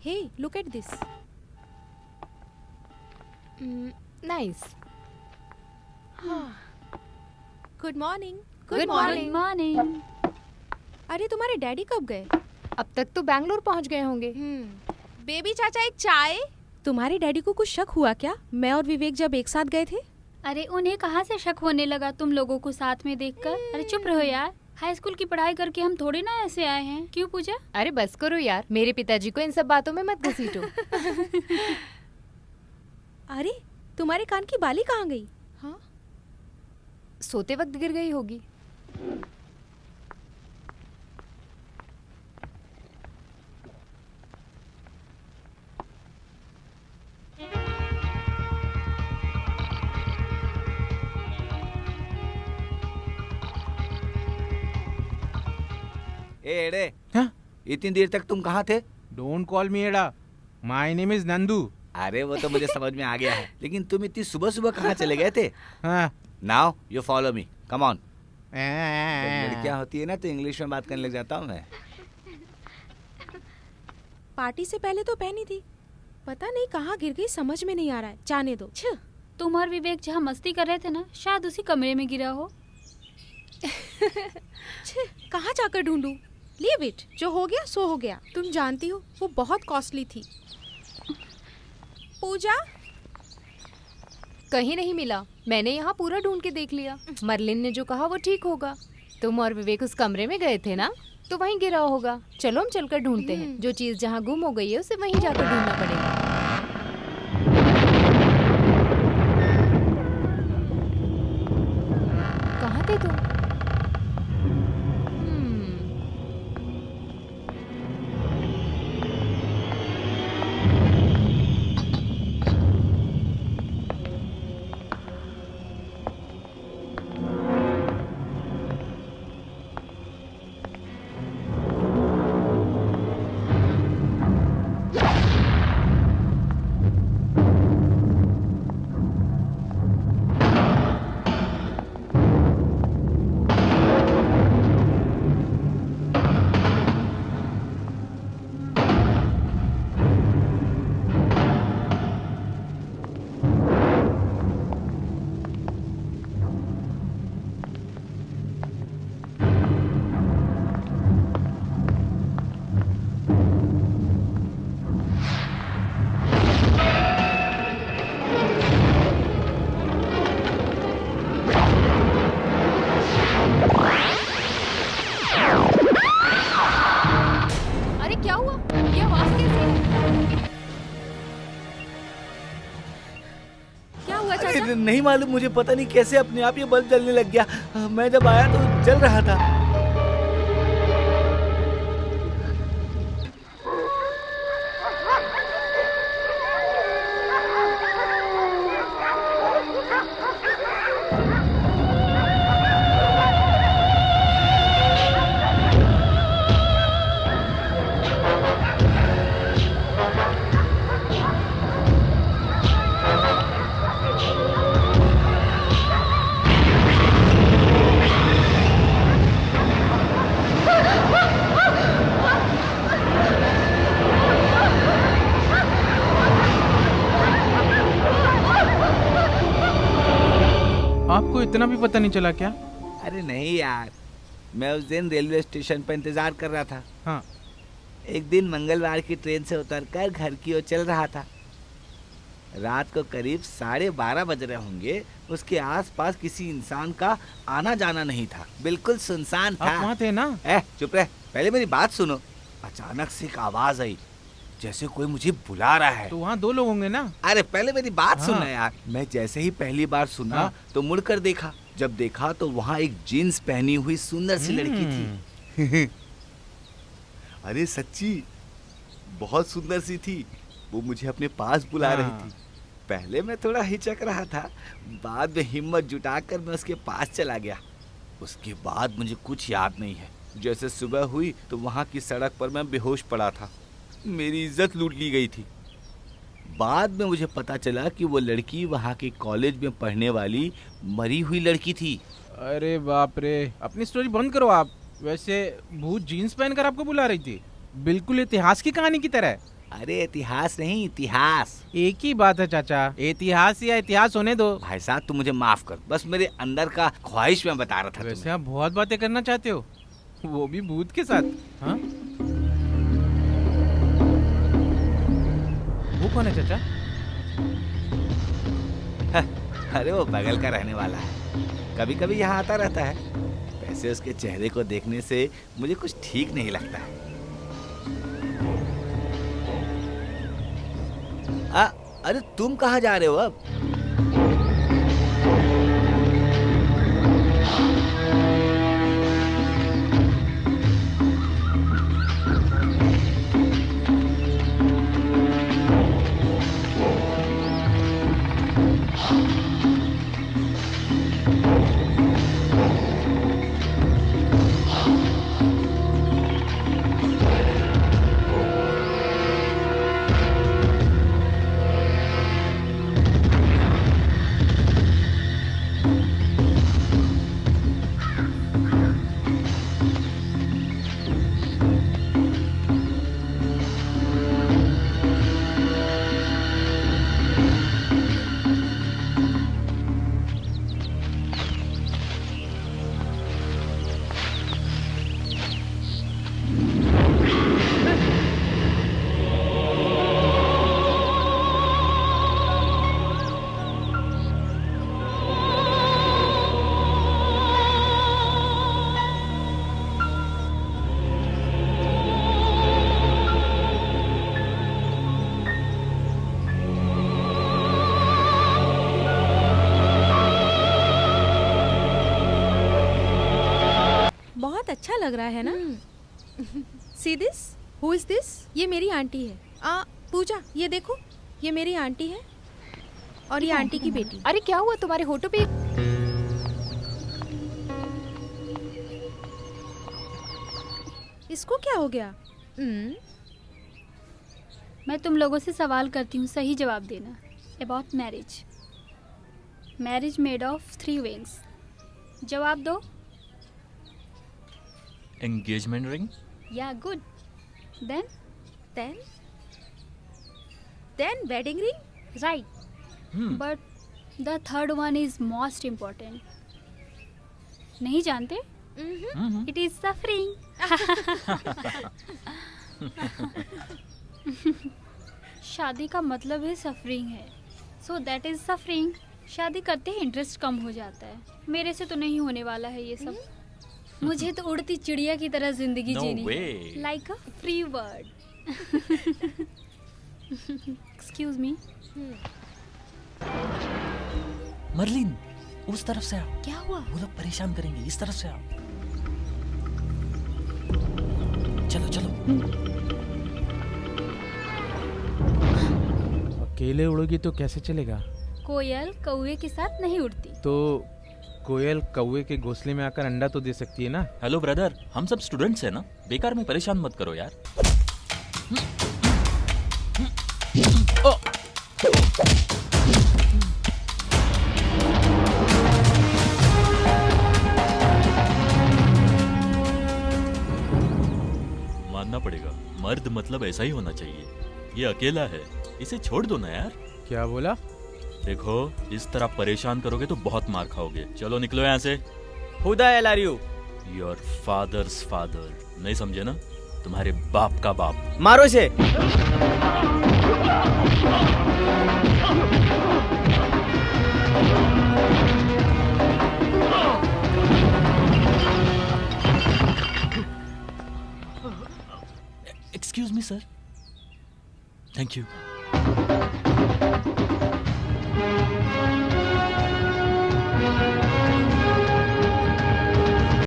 Hey, look at this. Nice. Good morning. Good morning. Morning. अरे तुम्हारे daddy कब गए? अब तक तो बैंगलोर पहुंच गए होंगे। बेबी चाचा एक चाय। तुम्हारे डैडी को कुछ शक हुआ क्या? मैं और विवेक जब एक साथ गए थे। अरे उन्हें कहाँ से शक होने लगा तुम लोगों को साथ में देखकर? अरे चुप रहो यार, हाई स्कूल की पढ़ाई करके हम थोड़ी ना ऐसे आए हैं। क्यों पूजा? अरे बस करो यार, मेरे पिताजी को इन सब बातों में मत घसीटो। अरे तुम्हारे कान की बाली कहाँ गई? हाँ, सोते वक्त गिर गई होगी। ए एड़े, हाँ? इतनी देर तक तुम कहाँ थे? डोंट कॉल मी एडा, माय नेम इज नंदू। अरे वो तो मुझे समझ में आ गया है, लेकिन तुम इतनी सुबह सुबह कहाँ चले गए थे? हाँ। Now you follow me, come on. लड़कियाँ होती है ना तो इंग्लिश में बात करने लग जाता हूँ मैं। पार्टी से पहले तो पहनी थी, पता नहीं कहाँ गिर गई, समझ में नहीं आ रहा है। जाने दो। छ तुम और विवेक जहाँ मस्ती कर रहे थे ना, शायद उसी कमरे में गिरा हो। कहाँ जाकर ढूंढूं? लीव इट, जो हो गया सो हो गया। तुम जानती हो वो बहुत कॉस्टली थी। पूजा, कहीं नहीं मिला। मैंने यहाँ पूरा ढूंढ के देख लिया। मरलिन ने जो कहा वो ठीक होगा। तुम और विवेक उस कमरे में गए थे ना, तो वहीं गिरा होगा। चलो हम चलकर ढूंढते हैं। जो चीज जहाँ गुम हो गई है उसे वहीं जाकर ढूंढना पड़ेगा। कहाँ थे तुम? अरे क्या हुआ? ये आवाज कैसी है? क्या हुआ अरे चाचा? नहीं मालूम, मुझे पता नहीं कैसे अपने आप ये बल्ब जलने लग गया। मैं जब आया तो जल रहा था। आपको इतना भी पता नहीं चला क्या? अरे नहीं यार, मैं उस दिन रेलवे स्टेशन पर इंतजार कर रहा था। हाँ। एक दिन मंगलवार की ट्रेन से उतरकर घर की ओर चल रहा था। रात को करीब 12:30 बज रहे होंगे। उसके आसपास किसी इंसान का आना जाना नहीं था, बिल्कुल सुनसान था। आप वहाँ थे ना? चुप रह, पहले मेरी बात सुनो। अचानक से एक आवाज आई, जैसे कोई मुझे बुला रहा है। तो वहाँ 2 लोग होंगे ना? अरे पहले मेरी बात हाँ। सुनना यार। मैं जैसे ही पहली बार सुना हाँ। तो मुड़कर देखा। जब देखा तो वहाँ एक जीन्स पहनी हुई सुंदर सी लड़की थी। अरे सच्ची बहुत सुंदर सी थी। वो मुझे अपने पास बुला रही हाँ। थी। पहले मैं थोड़ा हिचक रहा था, बाद में हिम्मत जुटाकर मैं उसके पास चला गया। उसके बाद मुझे कुछ याद नहीं है। जैसे सुबह हुई तो वहाँ की सड़क पर मैं बेहोश पड़ा था। मेरी इज्जत लूट ली गई थी। बाद में मुझे पता चला कि वो लड़की वहाँ के कॉलेज में पढ़ने वाली मरी हुई लड़की थी। अरे बाप रे, अपनी स्टोरी बंद करो आप। वैसे भूत जीन्स पहनकर आपको बुला रही थी, बिल्कुल इतिहास की कहानी की तरह। अरे इतिहास नहीं, इतिहास। एक ही बात है चाचा, इतिहास या इतिहास होने दो। भाई साहब तू मुझे माफ कर, बस मेरे अंदर का ख्वाहिश मैं बता रहा था वैसे तुम्हें। आप बहुत बातें करना चाहते हो, वो भी भूत के साथ। हाँ, वो कौन है चाचा? अरे वो बगल का रहने वाला है, कभी कभी यहाँ आता रहता है। वैसे उसके चेहरे को देखने से मुझे कुछ ठीक नहीं लगता है। अरे तुम कहाँ जा रहे हो अब? बहुत अच्छा लग रहा है ना? See this, who is this? ये मेरी आंटी है। पूजा, ये देखो, ये मेरी आंटी है और ये आंटी की बेटी। अरे क्या हुआ तुम्हारे होठों पे? इसको क्या हो गया? मैं तुम लोगों से सवाल करती हूँ, सही जवाब देना। About marriage. Marriage made of 3 wings. जवाब दो। Engagement ring. या good. Then then wedding ring. Right. But the third one is most important. नहीं जानते? It is suffering. शादी का मतलब है सफरिंग है, सो दैट इज सफरिंग। शादी करते ही इंटरेस्ट कम हो जाता है। मेरे से तो नहीं होने वाला है ये सब। मुझे तो उड़ती चिड़िया की तरह जिंदगी No जीनी way. है, like a free bird. Excuse me. Merlin, उस तरफ से आओ, क्या हुआ? वो लोग परेशान करेंगे, इस तरफ से आओ। चलो चलो। अकेले उड़ोगी तो कैसे चलेगा? कोयल कौवे के साथ नहीं उड़ती। तो कोयल कौवे के घोंसले में आकर अंडा तो दे सकती है ना? हेलो ब्रदर, हम सब स्टूडेंट्स हैं ना, बेकार में परेशान मत करो यार। मानना पड़ेगा, मर्द मतलब ऐसा ही होना चाहिए। ये अकेला है, इसे छोड़ दो ना यार। क्या बोला? देखो, इस तरह परेशान करोगे तो बहुत मार खाओगे। चलो निकलो यहाँ से। Who the hell are you? Your fathers father, नहीं समझे ना? तुम्हारे बाप का बाप। मारो इसे। Excuse me sir. Thank you.